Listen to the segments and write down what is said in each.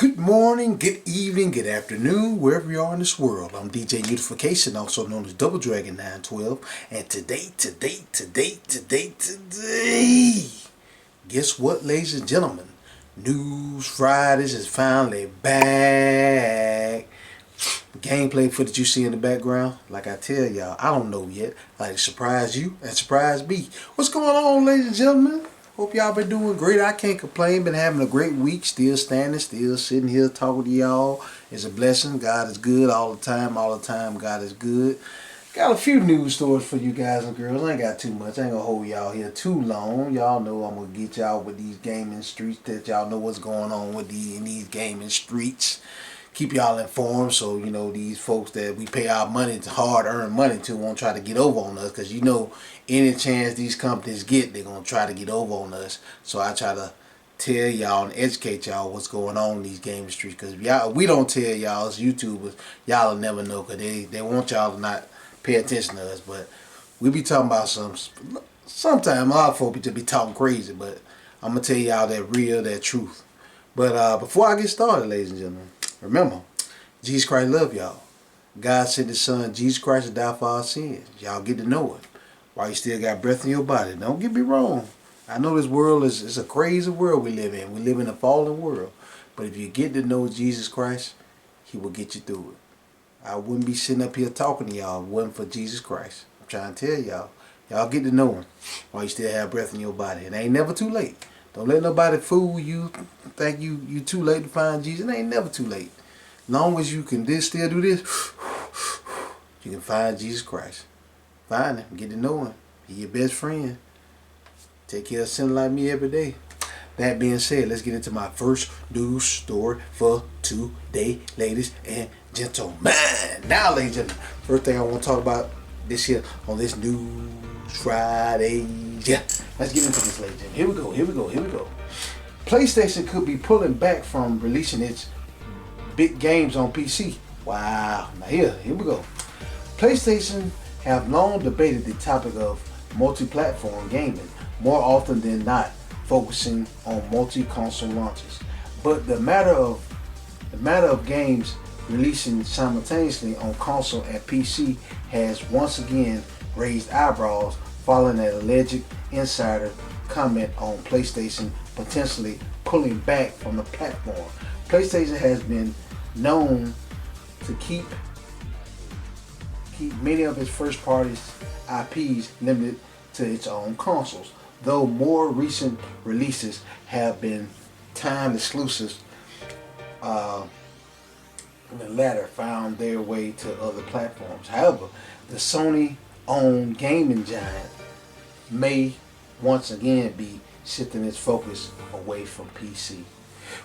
Good morning, good evening, good afternoon, wherever you are in this world. I'm DJ Unification, also known as Double Dragon 912. And today, guess what, ladies and gentlemen? News Fridays is finally back. Gameplay footage you see in the background, like I tell y'all, I don't know yet. Like, surprise you and surprise me. What's going on, ladies and gentlemen? Hope y'all been doing great. I can't complain. Been having a great week. Still standing, still sitting here talking to y'all. It's a blessing. God is good all the time. All the time, God is good. Got a few news stories for you guys and girls. I ain't got too much. I ain't gonna hold y'all here too long. Y'all know I'm gonna get y'all with these gaming streets, that y'all know what's going on with these gaming streets. Keep y'all informed, so you know these folks that we pay our money to, hard-earned money to, won't try to get over on us, because you know any chance these companies get, they're gonna try to get over on us. So I try to tell y'all and educate y'all what's going on in these gaming streets, because y'all, we don't tell y'all as YouTubers, y'all will never know, because they want y'all to not pay attention to us. But we be talking about sometimes a lot of folks be talking crazy, but I'm gonna tell y'all that real, that truth. But before I get started, ladies and gentlemen, remember, Jesus Christ love y'all. God sent His Son, Jesus Christ, to die for our sins. Y'all get to know it while you still got breath in your body. Don't get me wrong. I know this world is a crazy world we live in. We live in a fallen world. But if you get to know Jesus Christ, He will get you through it. I wouldn't be sitting up here talking to y'all if it wasn't for Jesus Christ. I'm trying to tell y'all. Y'all get to know Him while you still have breath in your body. It ain't never too late. Don't let nobody fool you, think you too late to find Jesus. It ain't never too late. Long as you can still do this, you can find Jesus Christ. Find Him, get to know Him. Be your best friend. Take care of a sinner like me every day. That being said, let's get into my first news story for today, ladies and gentlemen. Now, ladies and gentlemen, first thing I want to talk about this here on this News Friday. Yeah, let's get into this, ladies and gentlemen. Here we go. PlayStation could be pulling back from releasing its big games on PC. Wow. Now here we go. PlayStation have long debated the topic of multi-platform gaming, more often than not focusing on multi-console launches. But the matter of games releasing simultaneously on console and PC has once again raised eyebrows following an alleged insider comment on PlayStation potentially pulling back from the platform. PlayStation has been known to keep many of its first-party IPs limited to its own consoles, though more recent releases have been timed exclusives. The latter found their way to other platforms. However, the Sony-owned gaming giant may once again be shifting its focus away from PC.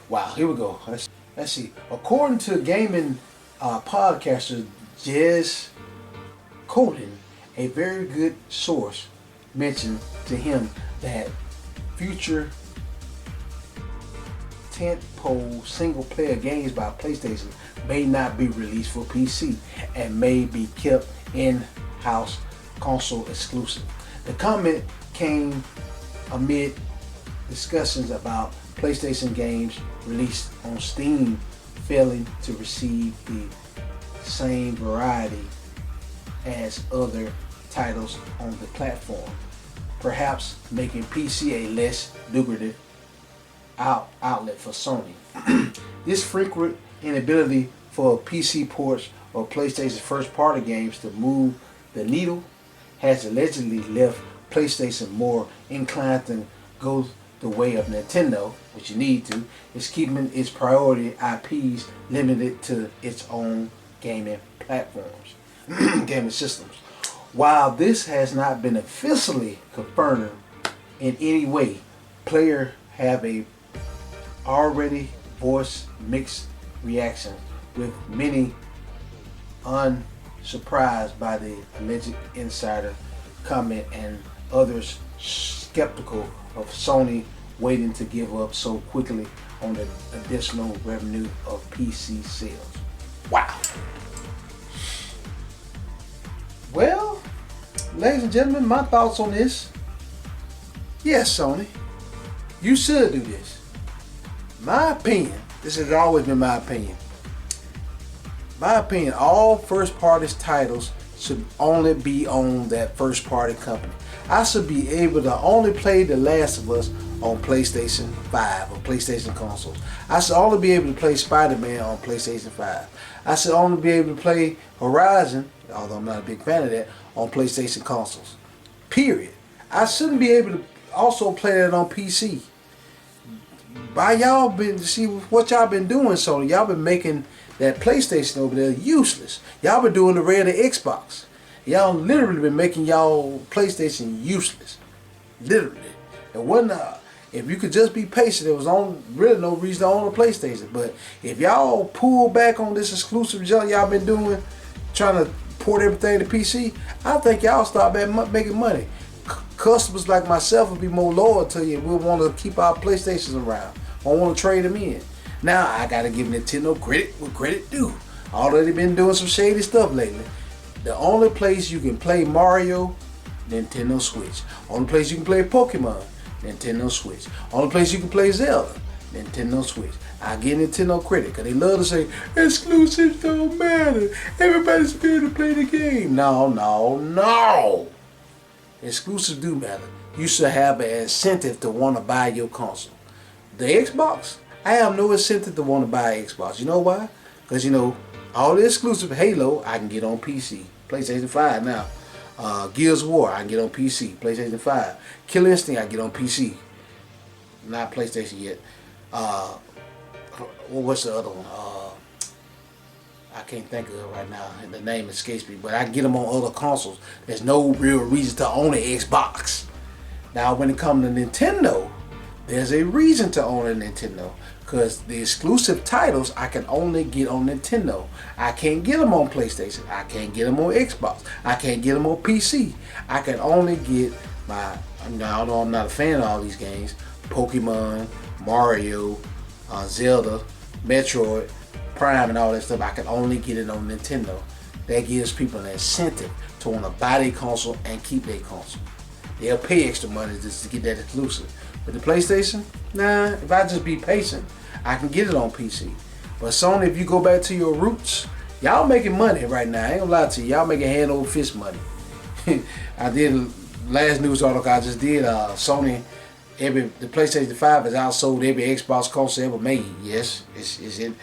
Wow, here we go. Let's see. According to gaming podcaster Jez Coden, a very good source mentioned to him that future tentpole single-player games by PlayStation may not be released for PC and may be kept in-house console exclusive. The comment came amid discussions about PlayStation games released on Steam failing to receive the same variety as other titles on the platform, perhaps making PC a less lucrative outlet for Sony. This frequent inability for PC ports or PlayStation's first-party games to move the needle has allegedly left PlayStation more inclined to go the way of Nintendo, which you need to, is keeping its priority IPs limited to its own gaming platforms, gaming systems. While this has not been officially confirmed in any way, players have already voiced mixed reactions, with many unsurprised by the alleged insider comment and others skeptical of Sony waiting to give up so quickly on the additional revenue of PC sales. Wow. Well, ladies and gentlemen, my thoughts on this. Yes, Sony, you should do this. My opinion, This has always been my opinion. My opinion, all first party titles should only be on that first party company. I should be able to only play The Last of Us on PlayStation 5 or PlayStation consoles. I should only be able to play Spider-Man on PlayStation 5. I should only be able to play Horizon, although I'm not a big fan of that, on PlayStation consoles. Period. I shouldn't be able to also play that on PC. By y'all been see what y'all been doing, Sony. Y'all been making that PlayStation over there useless. Y'all been doing the way of the Xbox. Y'all literally been making y'all PlayStation useless. Literally. And if you could just be patient, there was really no reason to own a PlayStation. But if y'all pull back on this exclusive junk y'all been doing, trying to port everything to PC, I think y'all start making money. Customers like myself will be more loyal to you. We'll want to keep our PlayStations around. I want to trade them in. Now I gotta give Nintendo credit where credit due. Already been doing some shady stuff lately. The only place you can play Mario, Nintendo Switch. Only place you can play Pokemon, Nintendo Switch. Only place you can play Zelda, Nintendo Switch. I give Nintendo credit because they love to say exclusives don't matter. Everybody's scared to play the game. No. Exclusives do matter. You should have an incentive to want to buy your console. The Xbox, I have no incentive to want to buy an Xbox. You know why? Because all the exclusive Halo I can get on PC, PlayStation 5 now. Gears of War I can get on PC, PlayStation 5. Killer Instinct I can get on PC, not PlayStation yet. What's the other one? I can't think of it right now. The name escapes me, but I can get them on other consoles. There's no real reason to own an Xbox. Now, when it comes to Nintendo, there's a reason to own a Nintendo. Because the exclusive titles I can only get on Nintendo. I can't get them on PlayStation. I can't get them on Xbox. I can't get them on PC. I can only get although I'm not a fan of all these games, Pokemon, Mario, Zelda, Metroid, Prime and all that stuff, I can only get it on Nintendo. That gives people an incentive to want to buy their console and keep their console. They'll pay extra money just to get that exclusive. But the PlayStation, nah, if I just be patient, I can get it on PC. But Sony, if you go back to your roots, y'all making money right now. I ain't gonna lie to you. Y'all making hand over fist money. I did last news article I just did. Sony, the PlayStation 5 has outsold every Xbox console ever made. Yes, it's in.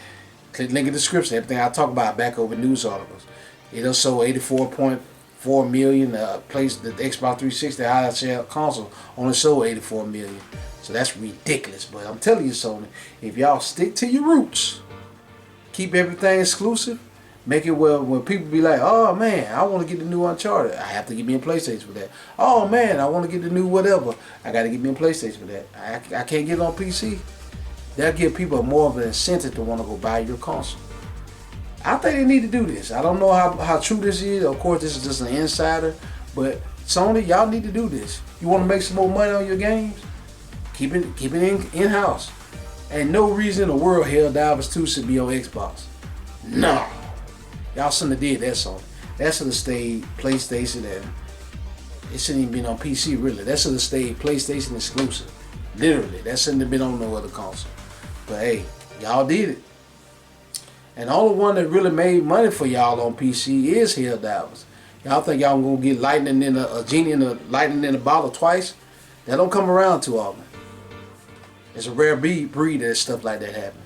Click link in the description. Everything I talk about back over news articles. It done sold 84.4 million. The Xbox 360 high share console only sold 84 million. So that's ridiculous. But I'm telling you, Sony, if y'all stick to your roots, keep everything exclusive, make it where when people be like, oh man, I want to get the new Uncharted, I have to get me a PlayStation for that. Oh man, I want to get the new whatever, I got to get me a PlayStation for that. I can't get it on PC. That'll give people more of an incentive to want to go buy your console. I think they need to do this. I don't know how true this is. Of course, this is just an insider. But Sony, y'all need to do this. You want to make some more money on your games? Keep it in-house. Ain't no reason in the world Helldivers 2 should be on Xbox. No. Y'all shouldn't have did that, Sony. That should have stayed PlayStation, and it shouldn't even been on PC, really. That should have stayed PlayStation exclusive. Literally. That shouldn't have been on no other console. But hey, y'all did it. And the only one that really made money for y'all on PC is Helldivers. Y'all think y'all gonna get lightning in a genie in a lightning in a bottle twice? That don't come around too often. It's a rare breed that stuff like that happen.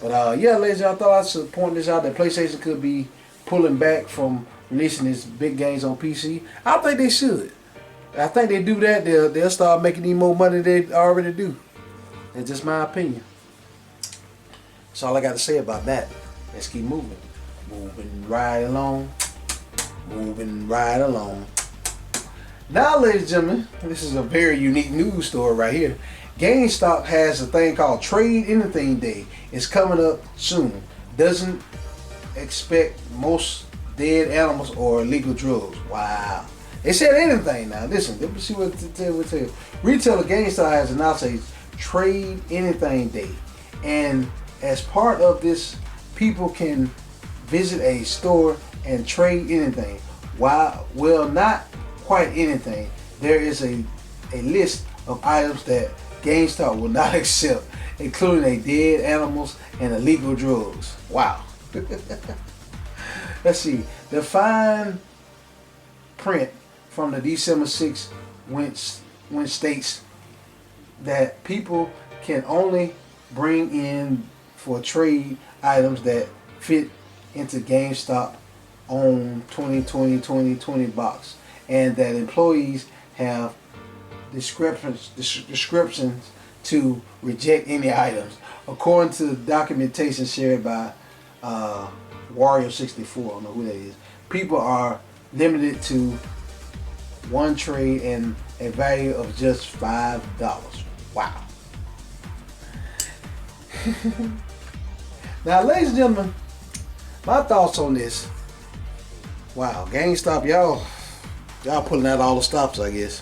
But yeah, ladies, I thought I should point this out that PlayStation could be pulling back from releasing its big games on PC. I think they should. I think they do that, they'll start making even more money than they already do. That's just my opinion. That's all I got to say about that. Let's keep moving. Moving right along. Moving right along. Now, ladies and gentlemen, this is a very unique news story right here. Gamestop has a thing called Trade Anything Day. It's coming up soon. Doesn't expect most dead animals or illegal drugs. Wow. They said anything now. Listen, let me see what to tell. Retailer GameStop has announced a Trade Anything Day. And as part of this, people can visit a store and trade anything. Well, not quite anything. There is a list of items that GameStop will not accept including a dead animals and illegal drugs. Wow. Let's see. The fine print from the December 6th when states that people can only bring in for trade items that fit into GameStop on 2020 box, and that employees have descriptions to reject any items. According to the documentation shared by Wario 64, I don't know who that is, people are limited to one trade and a value of just $5. Wow. Now, ladies and gentlemen, my thoughts on this. Wow, GameStop, y'all pulling out all the stops, I guess.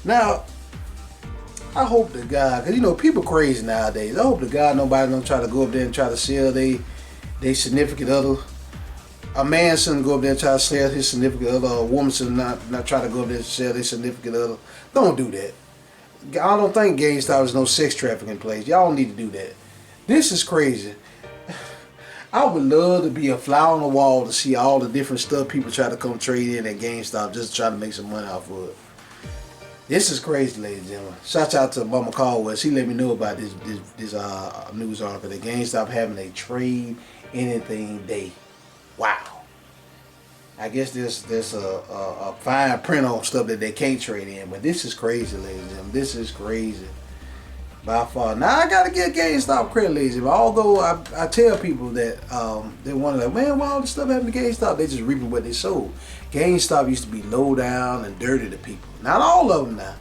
Now, I hope to God, because you know people crazy nowadays. I hope to God nobody don't try to go up there and try to sell they significant other. A man shouldn't go up there and try to sell his significant other. A woman should not try to go up there and sell their significant other. Don't do that. I don't think GameStop is no sex trafficking place. Y'all don't need to do that. This is crazy. I would love to be a fly on the wall to see all the different stuff people try to come trade in at GameStop just to try to make some money off of it. This is crazy, ladies and gentlemen. Shout out to Mama Caldwell. She let me know about this news article that GameStop having a trade anything day. Wow. I guess there's a fine print on stuff that they can't trade in, but this is crazy, ladies and gentlemen. This is crazy. By far. Now I gotta get GameStop credit, ladies. Although I tell people that they wonder, like, man, why all this stuff happened to GameStop? They just reaping what they sold. GameStop used to be low down and dirty to people. Not all of them now.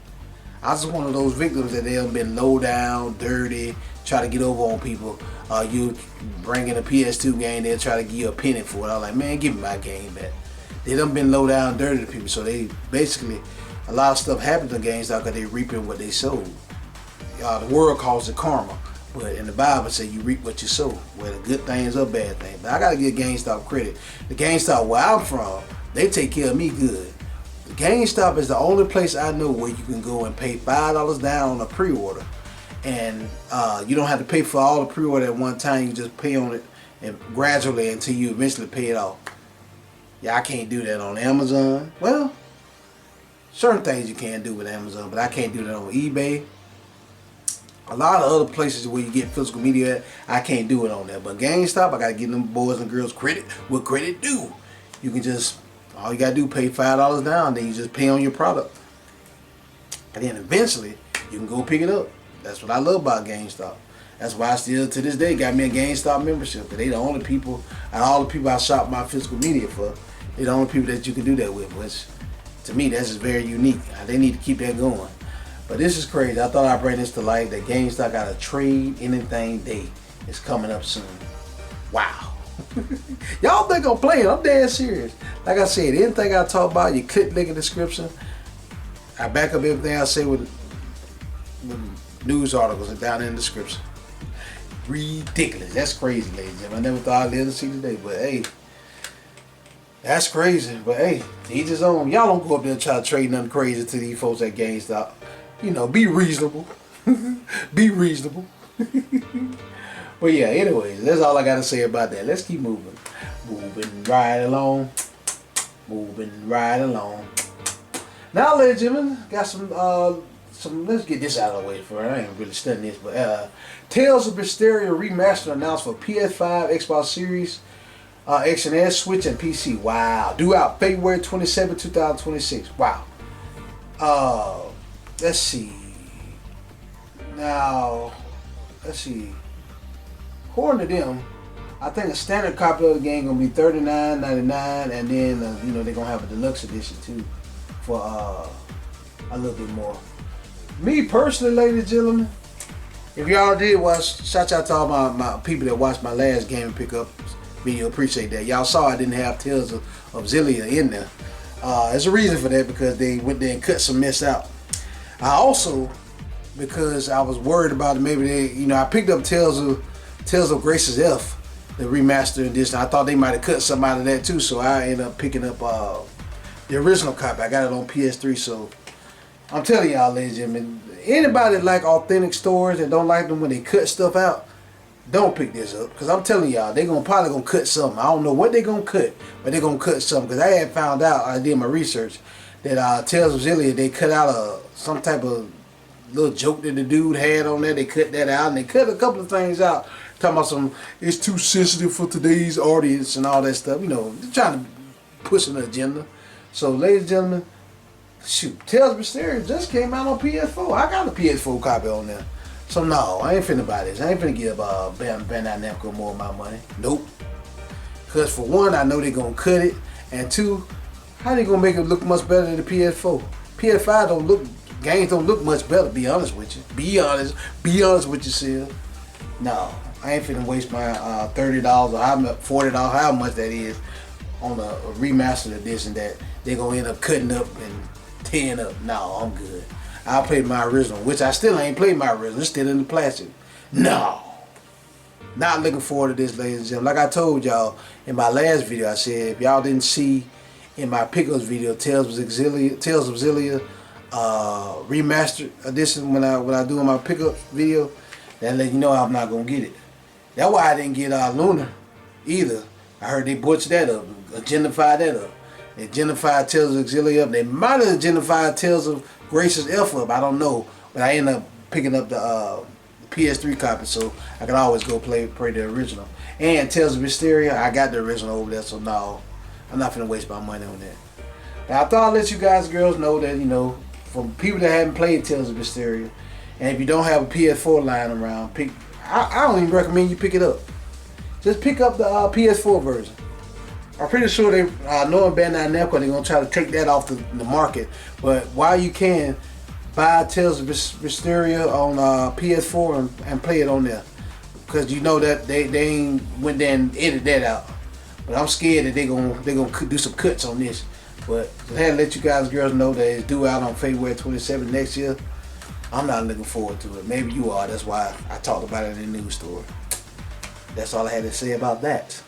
I was one of those victims that they have been low down, dirty, try to get over on people. You bring in a PS2 game, they'll try to give you a penny for it. I was like, man, give me my game back. They done been low down, dirty to people. So they basically, a lot of stuff happened to GameStop because they reaping what they sold. The world calls it karma, but in the Bible say you reap what you sow, whether good things or bad things. But I gotta give GameStop credit. The GameStop where I'm from, they take care of me good. The GameStop is the only place I know where you can go and pay $5 down on a pre-order, and you don't have to pay for all the pre-order at one time. You just pay on it and gradually until you eventually pay it off. Yeah, I can't do that on Amazon. Well, certain things you can do with Amazon, but I can't do that on eBay. A lot of other places where you get physical media at, I can't do it on there. But GameStop, I gotta give them boys and girls credit what credit due. You can just, all you gotta do, pay $5 down, then you just pay on your product. And then eventually, you can go pick it up. That's what I love about GameStop. That's why I still, to this day, got me a GameStop membership. Because they the only people, out of all the people I shop my physical media for, they the only people that you can do that with. Which, to me, that's just very unique. They need to keep that going. But this is crazy. I thought I'd bring this to light that GameStop got a trade anything day. It's coming up soon. Wow. Y'all think I'm playing. I'm dead serious. Like I said, anything I talk about, you click link in the description. I back up everything I say with news articles down in the description. Ridiculous. That's crazy, ladies and gentlemen. I never thought I'd live to see today. But hey, that's crazy. But hey, each his own. Y'all don't go up there and try to trade nothing crazy to these folks at GameStop. You know, be reasonable. Be reasonable. But yeah, anyways, that's all I got to say about that. Let's keep moving. Moving right along. Moving right along. Now, ladies and gentlemen, got some, let's get this out of the way for I ain't really studying this, but Tales of Berseria Remastered announced for PS5, Xbox Series, X and S, Switch, and PC. Wow. Due out February 27, 2026. Wow. Let's see. Now, let's see. According to them, I think a standard copy of the game gonna be $39.99, and then you know they're gonna have a deluxe edition too for a little bit more. Me personally, ladies and gentlemen, if y'all did watch, shout out to all my people that watched my last game and pick up video. Appreciate that. Y'all saw I didn't have Tales of Zillia in there. There's a reason for that, because they went there and cut some mess out. I also, because I was worried about it, maybe they, you know, I picked up Tales of Grace's F, the remaster edition. I thought they might have cut something out of that too, so I ended up picking up the original copy. I got it on PS3, so I'm telling y'all, ladies and gentlemen, anybody that like authentic stories and don't like them when they cut stuff out, don't pick this up. Because I'm telling y'all, they're probably going to cut something. I don't know what they're going to cut, but they're going to cut something. Because I had found out, I did my research, that Tales of Zillia, they cut out some type of little joke that the dude had on there. They cut that out, and they cut a couple of things out. Talking about it's too sensitive for today's audience and all that stuff. You know, they're trying to push an agenda. So, ladies and gentlemen, shoot, Tales of Mysteria just came out on PS4. I got a PS4 copy on there. So no, I ain't finna buy this. I ain't finna give Bandai Namco more of my money. Nope. Cause for one, I know they gonna cut it, and two, how they gonna make it look much better than the PS4? PS5 games don't look much better. Be honest with you. Be honest with yourself. No, I ain't finna waste my $30 or $40, how much that is, on a remastered edition that they gonna end up cutting up and tearing up. No, I'm good. I'll play my original, which I still ain't played my original. It's still in the plastic. No. Not looking forward to this, ladies and gentlemen. Like I told y'all in my last video, I said, if y'all didn't see in my pickups video, Tales of Zillia remastered edition when I do my pickup video, that let you know I'm not going to get it. That's why I didn't get Luna either. I heard they butchered that up, agentified that up. They agentified Tales of Zillia up. They might have agentified Tales of Grace's F up, I don't know, but I ended up picking up the PS3 copy, so I can always go play the original. And Tales of Mysteria, I got the original over there, so no, I'm not gonna waste my money on that. Now I thought I'd let you guys, girls, know that, you know, for people that haven't played Tales of Mysteria, and if you don't have a PS4 lying around, I don't even recommend you pick it up. Just pick up the PS4 version. I'm pretty sure they, knowing Bandai Namco, they're going to try to take that off the market. But while you can, buy Tales of Mysteria on PS4 and play it on there. Because you know that they ain't went there and edited that out. But I'm scared that they're gonna do some cuts on this. But I had to let you guys, girls, know that it's due out on February 27th next year. I'm not looking forward to it. Maybe you are. That's why I talked about it in the news story. That's all I had to say about that.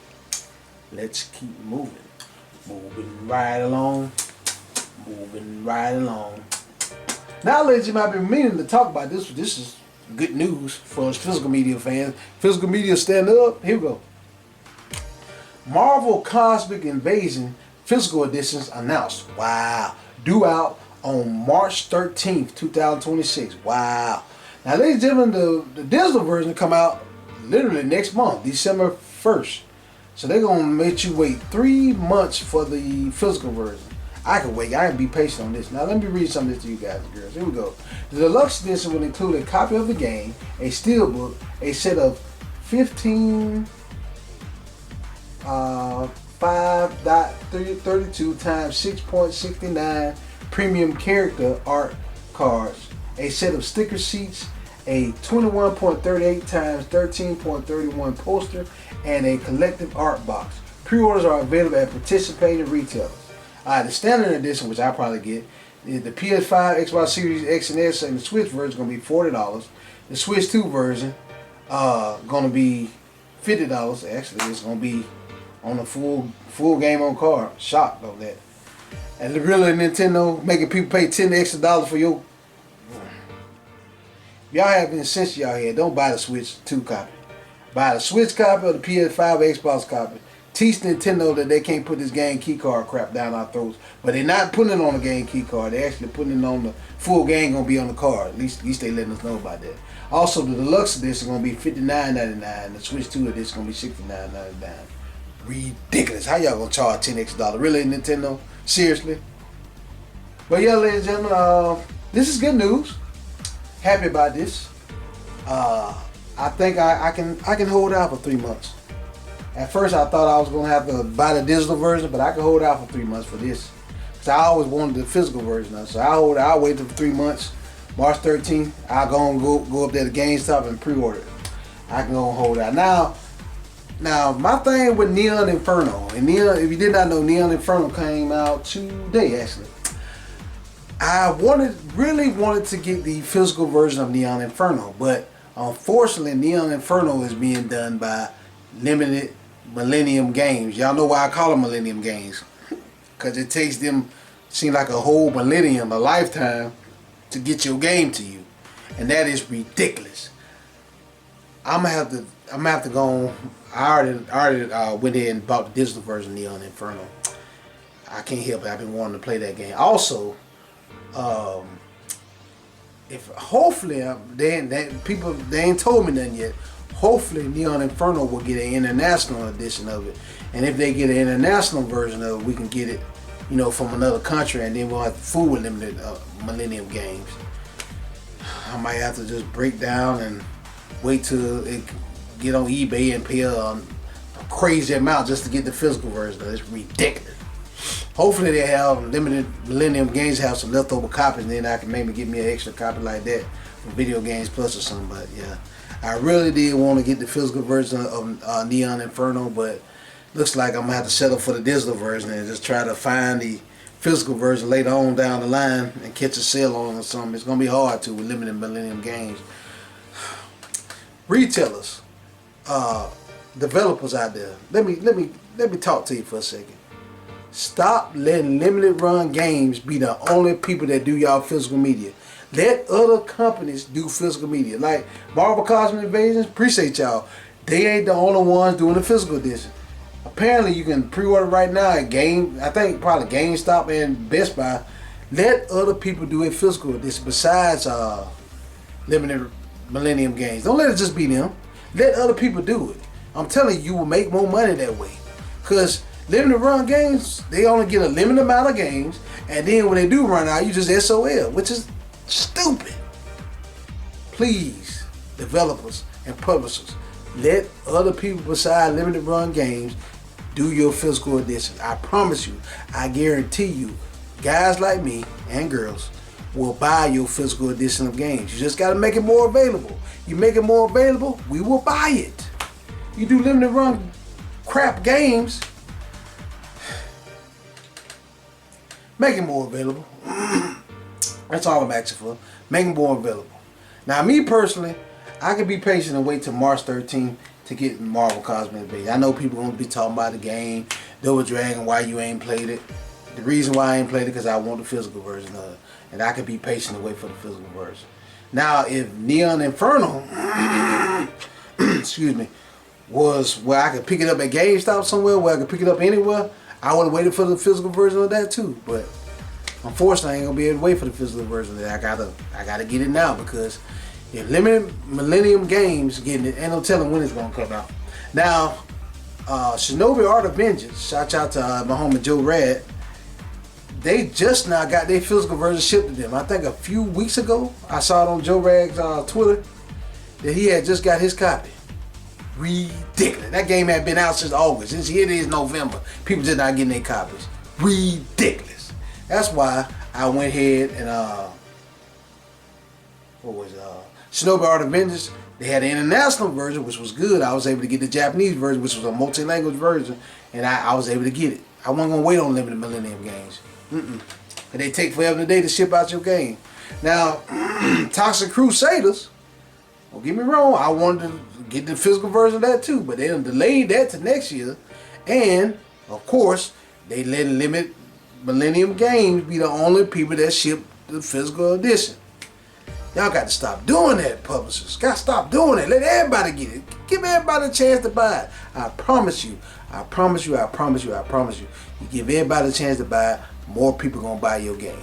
Let's keep moving. Moving right along. Moving right along. Now, ladies, you might be meaning to talk about this. This is good news for us physical media fans. Physical media, stand up. Here we go. Marvel Cosmic Invasion physical editions announced. Wow. Due out on March 13th, 2026. Wow. Now, ladies and gentlemen, the digital version come out literally next month, December 1st. So they're going to make you wait 3 months for the physical version. I can wait. I can be patient on this. Now let me read some of this to you guys and girls. Here we go. The deluxe edition will include a copy of the game, a steelbook, a set of 15 5.32 times 6.69 premium character art cards, a set of sticker sheets, a 21.38 times 13.31 poster, and a collective art box. Pre-orders are available at participating retailers. The standard edition, which I probably get, is the PS5, Xbox Series X and S, and the Switch version is going to be $40. The Switch 2 version going to be $50. Actually, it's going to be on the full game on card. Shocked on that. And really, Nintendo making people pay $10 extra for your. If y'all have any sense y'all here, don't buy the Switch 2 copy. Buy the Switch copy or the PS5 Xbox copy. Teach Nintendo that they can't put this game key card crap down our throats. But they're not putting it on the game key card. They're actually putting it on the full game gonna be on the card. At least they letting us know about that. Also, the deluxe edition gonna be $59.99. The Switch 2 edition gonna be $69.99. Ridiculous. How y'all gonna charge $10 extra? Really, Nintendo? Seriously? But yeah, ladies and gentlemen, this is good news. Happy about this. I think I can hold out for 3 months. At first I thought I was gonna have to buy the digital version, but I can hold out for 3 months for this. Cause I always wanted the physical version. So I'll wait for 3 months. March 13th, I'll go up there to GameStop and pre-order it. I can go and hold out. Now my thing with Neon Inferno, and if you did not know, Neon Inferno came out today actually. I really wanted to get the physical version of Neon Inferno, but unfortunately Neon Inferno is being done by Limited Millennium Games. Y'all know why I call them Millennium Games. Because it seems like a whole millennium, a lifetime, to get your game to you. and that is ridiculous. I'm gonna have to go on. I already went ahead and bought the digital version of Neon Inferno. I can't help it. I've been wanting to play that game. Also, if hopefully they ain't told me nothing yet. Hopefully Neon Inferno will get an international edition of it, and if they get an international version of it, we can get it, from another country, and then we'll have to fool with limited Millennium games. I might have to just break down and wait till it get on eBay and pay a crazy amount just to get the physical version. It's ridiculous. Hopefully they have limited Millennium games have some leftover copies, and then I can maybe get me an extra copy like that from Video Games Plus or something. But yeah, I really did want to get the physical version of Neon Inferno, but looks like I'm gonna have to settle for the digital version and just try to find the physical version later on down the line and catch a sale on it or something. It's gonna be hard to with limited Millennium games. Retailers, developers out there, let me talk to you for a second. Stop letting limited run games be the only people that do y'all physical media. Let other companies do physical media. Like Marvel Cosmic Invasions, appreciate y'all. They ain't the only ones doing the physical edition. Apparently you can pre-order right now at I think probably Gamestop and Best Buy. Let other people do a physical edition besides limited Millennium games. Don't let it just be them. Let other people do it. I'm telling you, you will make more money that way. Because limited run games, they only get a limited amount of games, and then when they do run out, you just SOL, which is stupid. Please, developers and publishers, let other people besides limited run games do your physical edition. I promise you, I guarantee you, guys like me and girls will buy your physical edition of games. You just got to make it more available. You make it more available, we will buy it. You do limited run crap games, make it more available. That's all I'm asking for. Make it more available. Now, me personally, I can be patient and wait till March 13th to get Marvel Cosmic Invasion. I know people going to be talking about the game, Double Dragon, why you ain't played it. The reason why I ain't played it because I want the physical version of it. And I can be patient and wait for the physical version. Now, if Neon Inferno, excuse me, was where I could pick it up at GameStop somewhere, where I could pick it up anywhere, I would have waited for the physical version of that too. But unfortunately, I ain't gonna be able to wait for the physical version of that. I gotta get it now, because if limited Millennium games getting it, ain't no telling when it's gonna come out. Now, Shinobi Art of Vengeance, shout out to my homie Joe Rad. They just now got their physical version shipped to them. I think a few weeks ago, I saw it on Joe Rad's Twitter that he had just got his copy. Ridiculous. That game had been out since August. Since here it is November, people just not getting their copies. Ridiculous. That's why I went ahead and Shinobi Art of Vengeance. They had an international version, which was good. I was able to get the Japanese version, which was a multi-language version, and I was able to get it. I wasn't gonna wait on limited Millennium games. Cause they take forever today to ship out your game. Now, Toxic Crusaders. Don't get me wrong. I wanted to get the physical version of that too, but they done delayed that to next year. And of course, they let limited Millennium games be the only people that ship the physical edition. Y'all got to stop doing that, publishers. Got to stop doing it. Let everybody get it. Give everybody a chance to buy it. I promise you. I promise you. I promise you. I promise you. You give everybody a chance to buy it, more people gonna buy your game.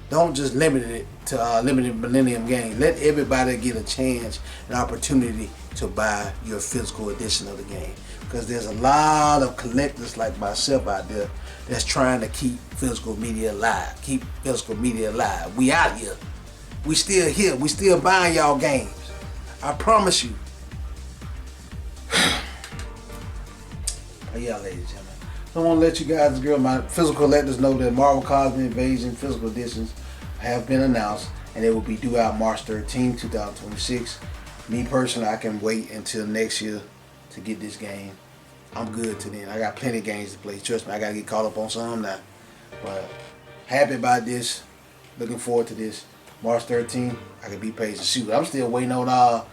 Don't just limit it to limited Millennium games. Let everybody get a chance, an opportunity to buy your physical edition of the game. Because there's a lot of collectors like myself out there that's trying to keep physical media alive. Keep physical media alive. We out here. We still here. We still buying y'all games. I promise you. But yeah, ladies and gentlemen. I want to let you guys, my physical collectors know that Marvel Cosmic Invasion physical editions have been announced, and they will be due out March 13, 2026. Me personally, I can wait until next year to get this game. I'm good to then. I got plenty of games to play. Trust me, I got to get caught up on some now. But happy about this. Looking forward to this. March 13, I can be patient. Shoot, I'm still waiting on,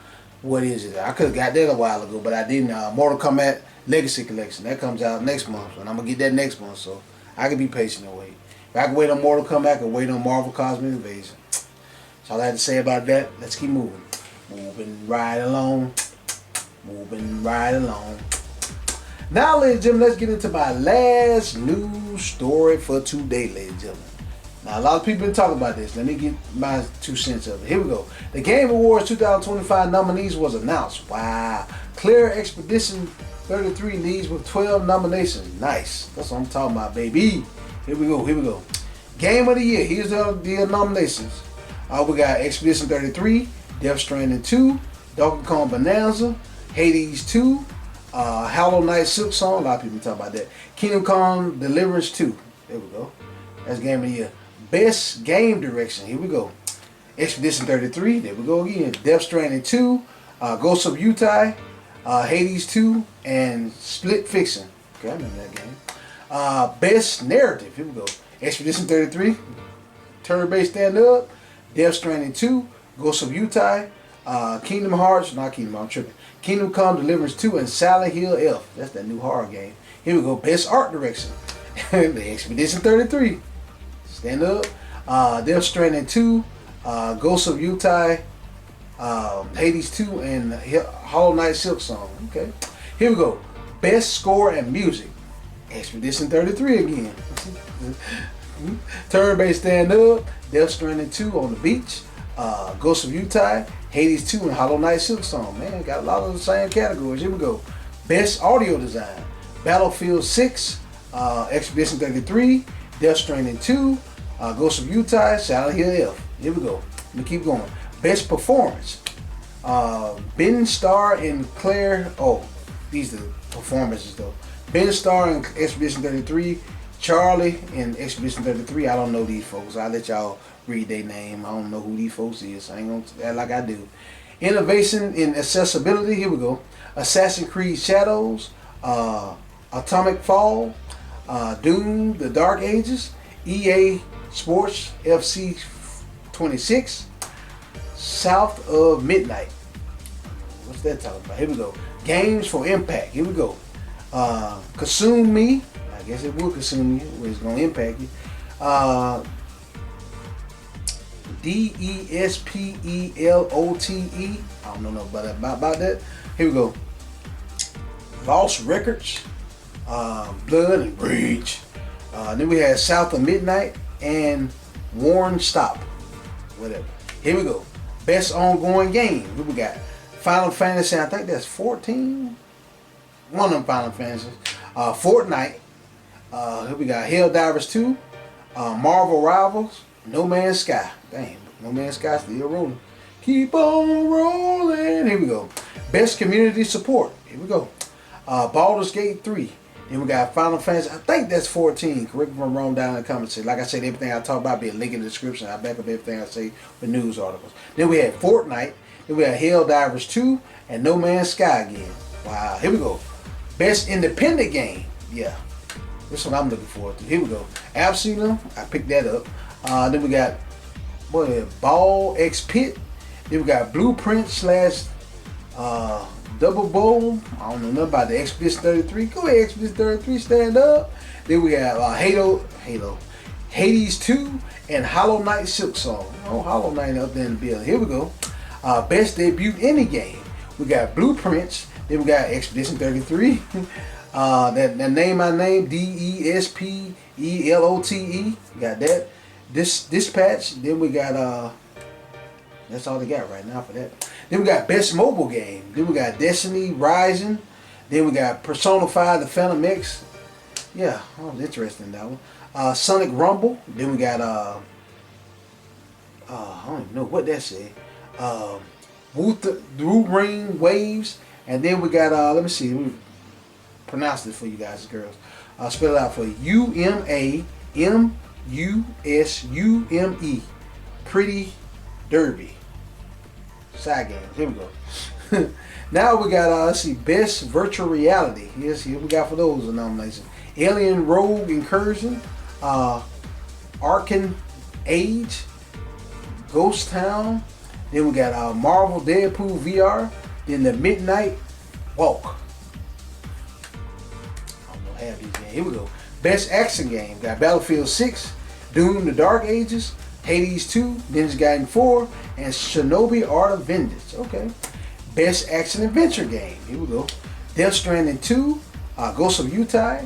what is it? I could have got that a while ago, but I didn't. Mortal Kombat Legacy Collection. That comes out next month, and I'm going to get that next month, so I can be patient and wait. If I can wait on Mortal Kombat, I can wait on Marvel Cosmic Invasion. That's all I had to say about that. Let's keep moving. Moving right along. Moving right along. Now, ladies and gentlemen, let's get into my last news story for today, ladies and gentlemen. Now, a lot of people been talking about this. Let me get my 2 cents of it. Here we go. The Game Awards 2025 nominees was announced. Wow. Clear Expedition 33 leads with 12 nominations. Nice. That's what I'm talking about, baby. Here we go. Here we go. Game of the Year. Here's the nominations. We got Expedition 33, Death Stranding 2, Donkey Kong Bonanza, Hades 2, Hollow Knight Silk Song. A lot of people talk about that. Kingdom Come Deliverance 2. There we go. That's Game of the Year. Best Game Direction. Here we go. Expedition 33. There we go again. Death Stranding 2, Ghost of Utah, Hades 2, and Split Fiction. Okay, I remember that game. Best Narrative. Here we go. Expedition 33, Turn-Based Stand Up, Death Stranding 2, Ghost of Utah, Kingdom Hearts, not Kingdom Hearts, I'm tripping. Kingdom Come Deliverance 2, and Silent Hill F. That's that new horror game. Here we go. Best Art Direction. The Expedition 33. Stand Up. Death Stranding 2. Ghost of Utah. Hades 2. And Hollow Knight Silk Song. Okay. Here we go. Best Score and Music. Expedition 33 again. Turn-Based Stand Up. Death Stranding 2 on the Beach. Ghost of Utah. Hades 2 and Hollow Knight Silk Song. Man, got a lot of the same categories. Here we go. Best Audio Design. Battlefield 6. Expedition 33. Death Stranding 2. Ghost of Utah. Silent Hill F. Here we go. Let me keep going. Best Performance. Ben Starr and Claire. Oh, these are the performances though. Ben Starr in Expedition 33. Charlie in Expedition 33. I don't know these folks. I'll let y'all read their name. I don't know who these folks is. I ain't gonna act like I do. Innovation in Accessibility. Here we go. Assassin's Creed Shadows. Atomic Fall. Doom, The Dark Ages. EA Sports FC 26. South of Midnight. What's that talking about? Here we go. Games for Impact. Here we go. Consume Me. I guess it will consume you. It's going to impact you. DESPELOTE. I don't know about that. Here we go. Lost Records. Blood and Rage. Then we had South of Midnight and Warren Stop. Whatever. Here we go. Best Ongoing Game. Here we got Final Fantasy. I think that's 14. One of them Final Fantasies. Fortnite. Here we got Helldivers 2. Marvel Rivals. No Man's Sky. Damn. No Man's Sky still rolling. Keep on rolling. Here we go. Best Community Support. Here we go. Baldur's Gate 3. Then we got Final Fantasy. I think that's 14. Correct me if I'm wrong down in the comments section. Like I said, everything I talk about be a link in the description. I back up everything I say with news articles. Then we had Fortnite. Then we had Helldivers 2 and No Man's Sky again. Wow. Here we go. Best Independent Game. Yeah. This one I'm looking forward to. Here we go. Absalom. I picked that up. Then we got Ball X Pit. Then we got Blueprint / Double Bowl. I don't know nothing about the Expedition 33. Go ahead, Expedition 33, stand up. Then we have Hades 2 and Hollow Knight Silk Song. Oh, Hollow Knight up there in the building. Here we go. Best Debut Indie Game. We got Blueprints. Then we got Expedition 33. That name I named, DESPELOTE. Got that. Dispatch. Then we got that's all they got right now for that. Then we got Best Mobile Game. Then we got Destiny Rising. Then we got Persona 5 The Phantom X. Yeah, that was interesting, that one. Sonic Rumble. Then we got I don't even know what that said. Wu Ring Waves. And then we got let me see. Let me pronounce it for you guys and girls. I'll spell it out for you. UMAMUSUME. Pretty Derby. Side games. Here we go. Now we got let's see, Best Virtual Reality. Yes, here we got for those nominations. Alien Rogue Incursion, Arcane Age, Ghost Town. Then we got Marvel Deadpool VR. Then the Midnight Walk. I don't know half these games. Here we go. Best Action Game. Got Battlefield 6, Doom: The Dark Ages, Hades 2, Ninja Gaiden 4, and Shinobi Art of Vengeance. Okay. Best Action Adventure Game. Here we go. Death Stranding 2, Ghost of Yotei,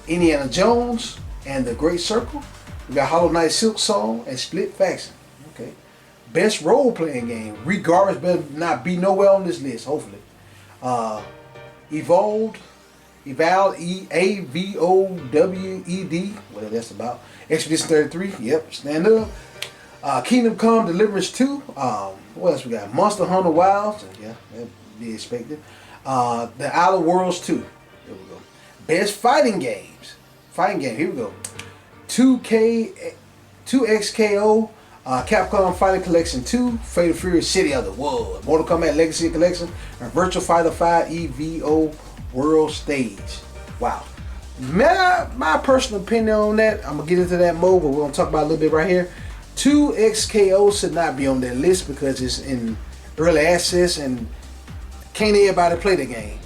Indiana Jones, and The Great Circle. We got Hollow Knight Silk Song and Split Faction. Okay. Best Role-Playing Game. Regardless, better not be nowhere on this list, hopefully. Evolved, A-V-O-W-E-D, whatever that's about. Expedition 33, yep, stand up. Kingdom Come Deliverance 2. What else we got? Monster Hunter Wilds, yeah, that'd be expected. The Outer Worlds 2. Here we go. Best Fighting Games. Here we go. 2XKO, Capcom Fighting Collection 2, Fatal Fury City of the World, Mortal Kombat Legacy Collection, and Virtual Fighter 5 EVO World Stage. Wow. My personal opinion on that, I'm going to get into that more, but we're going to talk about it a little bit right here. 2XKO should not be on that list because it's in early access and can't everybody play the game.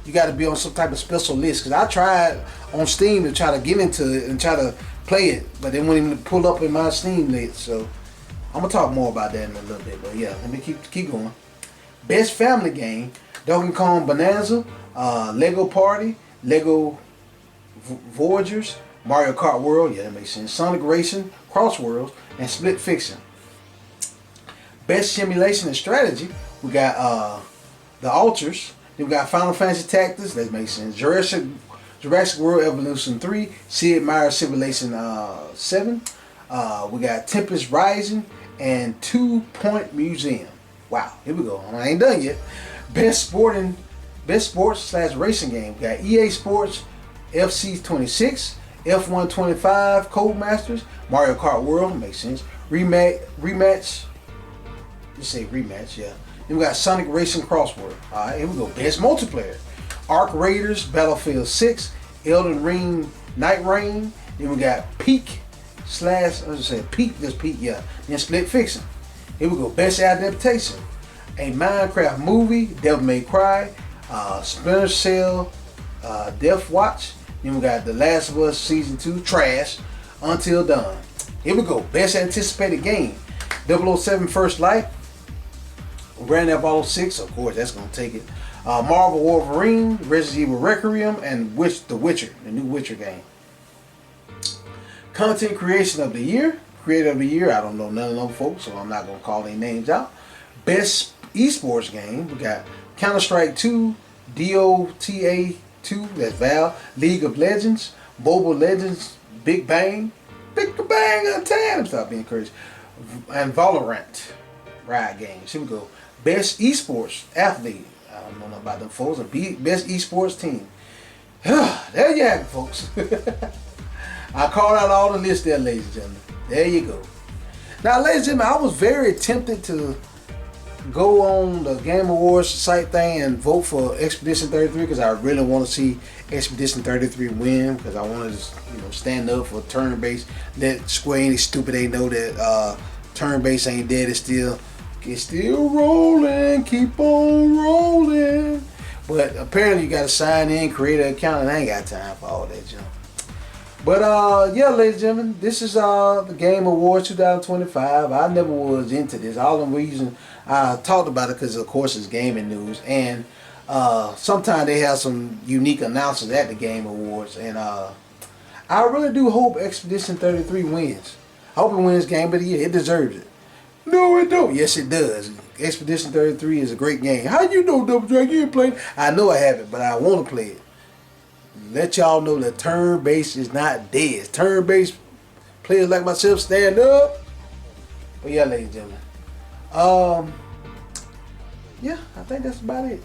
You got to be on some type of special list, because I tried on Steam to try to get into it and try to play it, but they wouldn't even pull up in my Steam list. So I'm gonna talk more about that in a little bit. But yeah, let me keep going. Best Family Game: Donkey Kong Bonanza, Lego Party, Lego Voyagers, Mario Kart World. Yeah, that makes sense. Sonic Racing, Cross Worlds, and Split Fiction. Best Simulation and Strategy: we got The Alters. Then we got Final Fantasy Tactics. That makes sense. Jurassic World Evolution 3, Sid Meier's Civilization 7. We got Tempest Rising and 2 Point Museum. Wow, here we go. I ain't done yet. Best sports / racing game. We got EA Sports, FC 26, F1 25, Codemasters, Mario Kart World. Makes sense. Rematch. Let's say rematch, yeah. Then we got Sonic Racing Crossword. Alright, here we go. Best multiplayer. Ark Raiders, Battlefield 6, Elden Ring, Night Rain. Then we got Peak / Then Split Fiction. Here we go. Best Adaptation. A Minecraft Movie, Devil May Cry, Splinter Cell, Death Watch. Then we got The Last of Us Season 2, Trash, Until Dawn. Here we go. Best Anticipated Game. 007 First Light, Grand Theft Auto 6, of course, that's going to take it. Marvel Wolverine, Resident Evil Requiem, and The Witcher, the new Witcher game. Content Creation of the Year. Creator of the Year, I don't know none of them folks, so I'm not going to call any names out. Best Esports Game, we got Counter-Strike 2, Dota 2, that's Valve, League of Legends, Mobile Legends, Big Bang Untamed, stop being crazy, and Valorant. Riot Games. Here we go. Best Esports Athlete. I don't know about them folks. Best Esports Team. There you have it, folks. I called out all the lists there, ladies and gentlemen. There you go. Now, ladies and gentlemen, I was very tempted to go on the Game Awards site thing and vote for Expedition 33 because I really want to see Expedition 33 win, because I want to stand up for turn-based. Let Square Enix stupid they know that turn-based ain't dead. It's still rolling. Keep on rolling. But apparently you got to sign in, create an account, and I ain't got time for all that junk. But yeah, ladies and gentlemen, this is the Game Awards 2025. I never was into this. All the reason I talked about it because of course it's gaming news, and sometimes they have some unique announcers at the Game Awards, and I really do hope Expedition 33 wins. I hope it wins Game of the Year. It deserves it. No, it don't. Yes, it does. Expedition 33 is a great game. How you know, Double Dragon? You ain't played it? I know I haven't, but I want to play it. Let y'all know that turn-based is not dead. Turn-based players like myself stand up. But yeah, ladies and gentlemen. Yeah, I think that's about it.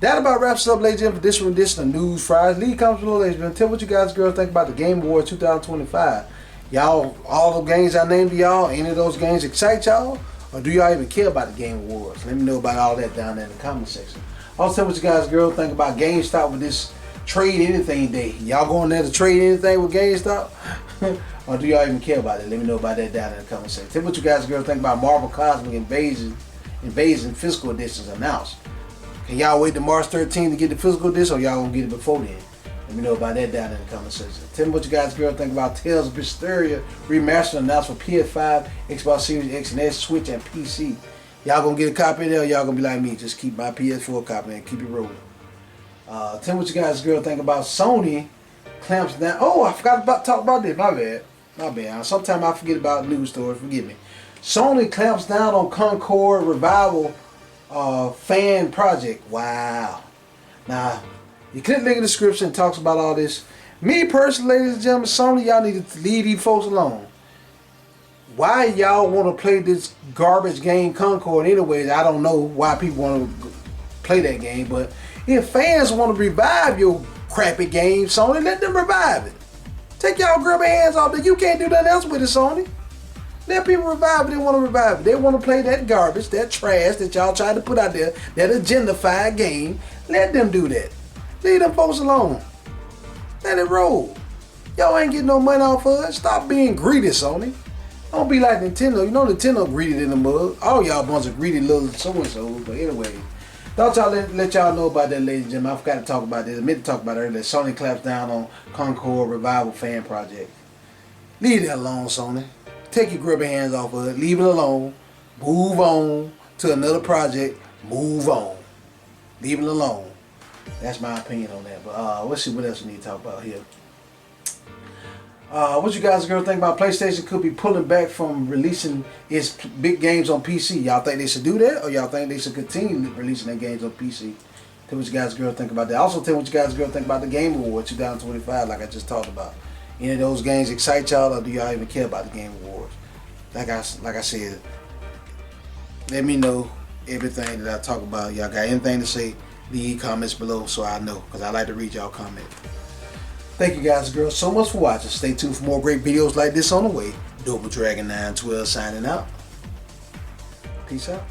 That about wraps up, ladies and gentlemen, for this edition of News Fridays. Leave comments below, ladies and gentlemen. Tell what you guys, girls, think about the Game Awards 2025. Y'all, all the games I named to y'all, any of those games excite y'all? Or do y'all even care about the Game Awards? Let me know about all that down there in the comment section. Also, tell what you guys, girls, think about GameStop with this trade anything day. Y'all going there to trade anything with GameStop? Or do y'all even care about it? Let me know about that down in the comment section. Tell what you guys, girls, think about Marvel Cosmic Invasion physical editions announced. Can y'all wait to March 13th to get the physical edition, or y'all gonna get it before then? Let me know about that down in the comment section. Tell me what you guys girls think about Tales of Berseria remastered announced for PS5, Xbox Series X and S, Switch, and PC. Y'all gonna get a copy there, or y'all gonna be like me, just keep my PS4 copy and keep it rolling. Tell me what you guys girls think about Sony clamps down. Oh, I forgot about talk about this. My bad. My bad. Sometimes I forget about news stories. Forgive me. Sony clamps down on Concord revival fan project. Wow. Now, you click the link in the description. It talks about all this. Me personally, ladies and gentlemen, Sony, y'all need to leave these folks alone. Why y'all want to play this garbage game Concord anyways? I don't know why people want to play that game, but if fans want to revive your crappy game, Sony, let them revive it. Take y'all grubby hands off it. You can't do nothing else with it, Sony. Let people revive it. They want to revive it. They want to play that garbage, that trash that y'all tried to put out there, that agenda-fied game. Let them do that. Leave them folks alone. Let it roll. Y'all ain't getting no money off of it. Stop being greedy, Sony. Don't be like Nintendo. You know Nintendo greedy in the mug. All y'all bunch of greedy little so-and-so. But anyway, don't y'all let y'all know about that, ladies and gentlemen. I forgot to talk about this. I meant to talk about it earlier. Sony claps down on Concord Revival fan project. Leave that alone, Sony. Take your grubby hands off of it. Leave it alone. Move on to another project. Move on. Leave it alone. That's my opinion on that. But let's see what else we need to talk about here. What you guys girls think about PlayStation could be pulling back from releasing its big games on PC? Y'all think they should do that, or y'all think they should continue releasing their games on PC? Tell what you guys girls think about that. Also tell what you guys girls think about the Game Awards 2025, like I just talked about. Any of those games excite y'all, or do y'all even care about the Game Awards? Like I said, let me know everything that I talk about. Y'all got anything to say? Leave comments below so I know, because I like to read y'all comments. Thank you guys and girls so much for watching. Stay tuned for more great videos like this on the way. Double Dragon 912 signing out. Peace out.